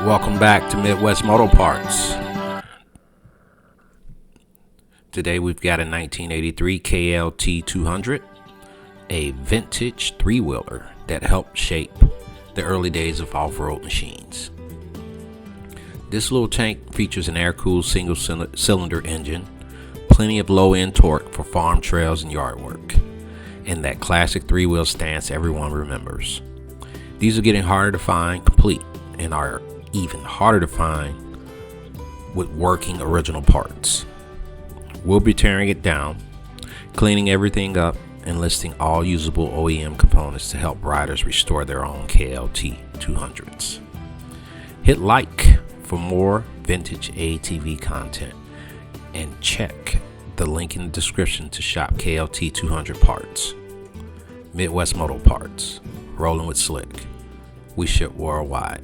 Welcome back to Midwest Moto Parts. Today we've got a 1983 KLT200, a vintage three-wheeler that helped shape the early days of off-road machines. This little tank features an air-cooled single-cylinder engine, plenty of low-end torque for farm trails and yard work, and that classic three-wheel stance everyone remembers. These are getting harder to find complete and are even harder to find with working original parts. We'll be tearing it down, cleaning everything up, and listing all usable OEM components to help riders restore their own KLT200s. Hit like for more vintage ATV content and check the link in the description to shop KLT200 parts. Midwest Moto Parts, rolling with slick. We ship worldwide.